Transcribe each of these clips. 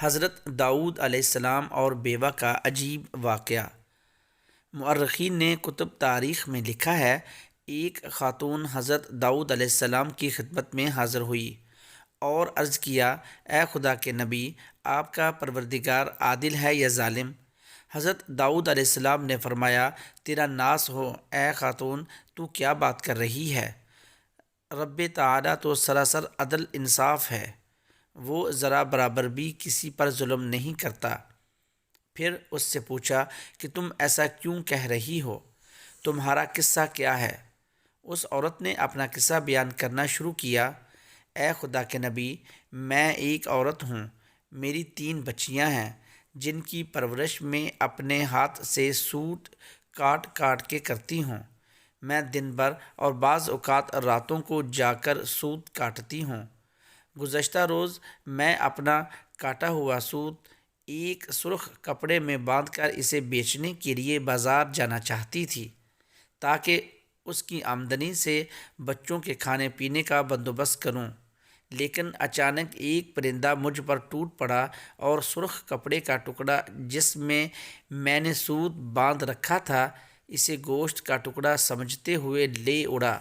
حضرت داؤد علیہ السلام اور بیوہ کا عجیب واقعہ۔ مؤرخین نے کتب تاریخ میں لکھا ہے، ایک خاتون حضرت داؤد علیہ السلام کی خدمت میں حاضر ہوئی اور عرض کیا، اے خدا کے نبی، آپ کا پروردگار عادل ہے یا ظالم؟ حضرت داؤد علیہ السلام نے فرمایا، تیرا ناس ہو اے خاتون، تو کیا بات کر رہی ہے؟ رب تعالیٰ تو سراسر عدل انصاف ہے، وہ ذرا برابر بھی کسی پر ظلم نہیں کرتا۔ پھر اس سے پوچھا کہ تم ایسا کیوں کہہ رہی ہو؟ تمہارا قصہ کیا ہے؟ اس عورت نے اپنا قصہ بیان کرنا شروع کیا، اے خدا کے نبی، میں ایک عورت ہوں، میری 3 بچیاں ہیں جن کی پرورش میں اپنے ہاتھ سے سوٹ کاٹ کاٹ کے کرتی ہوں۔ میں دن بھر اور بعض اوقات راتوں کو جا کر سوت کاٹتی ہوں۔ گزشتہ روز میں اپنا کاٹا ہوا سوت ایک سرخ کپڑے میں باندھ کر اسے بیچنے کے لیے بازار جانا چاہتی تھی تاکہ اس کی آمدنی سے بچوں کے کھانے پینے کا بندوبست کروں، لیکن اچانک ایک پرندہ مجھ پر ٹوٹ پڑا اور سرخ کپڑے کا ٹکڑا جس میں نے سوت باندھ رکھا تھا، اسے گوشت کا ٹکڑا سمجھتے ہوئے لے اڑا۔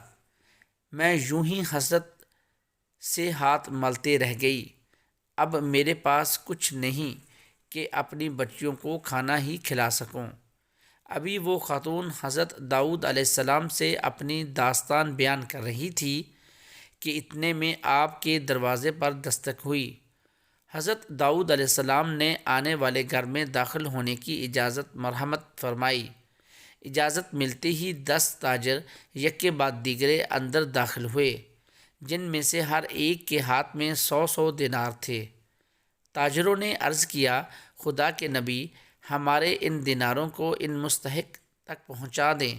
میں یوں ہی حسرت سے ہاتھ ملتے رہ گئی۔ اب میرے پاس کچھ نہیں کہ اپنی بچیوں کو کھانا ہی کھلا سکوں۔ ابھی وہ خاتون حضرت داؤد علیہ السلام سے اپنی داستان بیان کر رہی تھی کہ اتنے میں آپ کے دروازے پر دستک ہوئی۔ حضرت داؤد علیہ السلام نے آنے والے گھر میں داخل ہونے کی اجازت مرحمت فرمائی۔ اجازت ملتے ہی 10 تاجر یکے بعد دیگرے اندر داخل ہوئے، جن میں سے ہر ایک کے ہاتھ میں 100 دینار تھے۔ تاجروں نے عرض کیا، خدا کے نبی، ہمارے ان دیناروں کو ان مستحق تک پہنچا دیں۔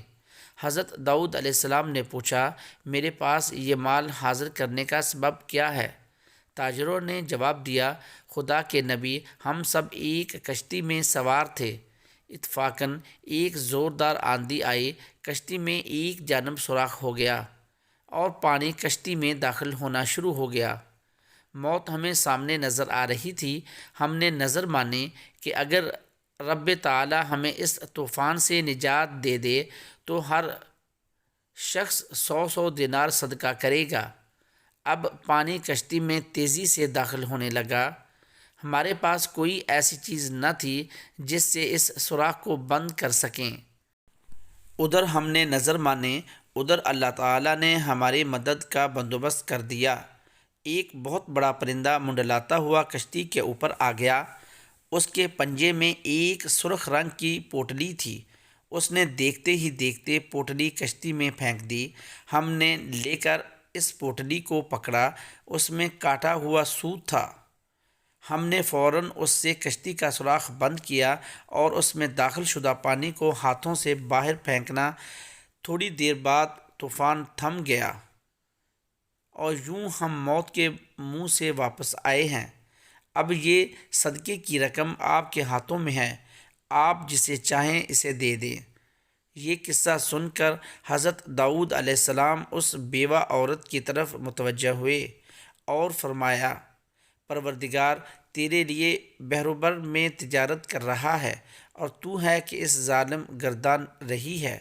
حضرت داؤد علیہ السلام نے پوچھا، میرے پاس یہ مال حاضر کرنے کا سبب کیا ہے؟ تاجروں نے جواب دیا، خدا کے نبی، ہم سب ایک کشتی میں سوار تھے، اتفاقاً ایک زوردار آندھی آئی، کشتی میں ایک جانب سوراخ ہو گیا اور پانی کشتی میں داخل ہونا شروع ہو گیا۔ موت ہمیں سامنے نظر آ رہی تھی۔ ہم نے نظر مانی کہ اگر رب تعالیٰ ہمیں اس طوفان سے نجات دے دے تو ہر شخص 100 دینار صدقہ کرے گا۔ اب پانی کشتی میں تیزی سے داخل ہونے لگا۔ ہمارے پاس کوئی ایسی چیز نہ تھی جس سے اس سوراخ کو بند کر سکیں۔ ادھر ہم نے نظر مانی، ادھر اللہ تعالیٰ نے ہماری مدد کا بندوبست کر دیا۔ ایک بہت بڑا پرندہ منڈلاتا ہوا کشتی کے اوپر آ گیا۔ اس کے پنجے میں ایک سرخ رنگ کی پوٹلی تھی۔ اس نے دیکھتے ہی دیکھتے پوٹلی کشتی میں پھینک دی۔ ہم نے لے کر اس پوٹلی کو پکڑا، اس میں کاٹا ہوا سوت تھا۔ ہم نے فوراً اس سے کشتی کا سوراخ بند کیا اور اس میں داخل شدہ پانی کو ہاتھوں سے باہر پھینکنا۔ تھوڑی دیر بعد طوفان تھم گیا اور یوں ہم موت کے منہ سے واپس آئے ہیں۔ اب یہ صدقے کی رقم آپ کے ہاتھوں میں ہے، آپ جسے چاہیں اسے دے دیں۔ یہ قصہ سن کر حضرت داؤد علیہ السلام اس بیوہ عورت کی طرف متوجہ ہوئے اور فرمایا، پروردگار تیرے لیے بحر و بر میں تجارت کر رہا ہے اور تو ہے کہ اس ظالم گردان رہی ہے۔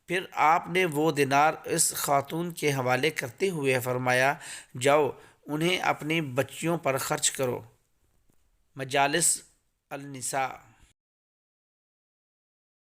پھر آپ نے وہ دینار اس خاتون کے حوالے کرتے ہوئے فرمایا، جاؤ انہیں اپنی بچیوں پر خرچ کرو۔ مجالس النساء۔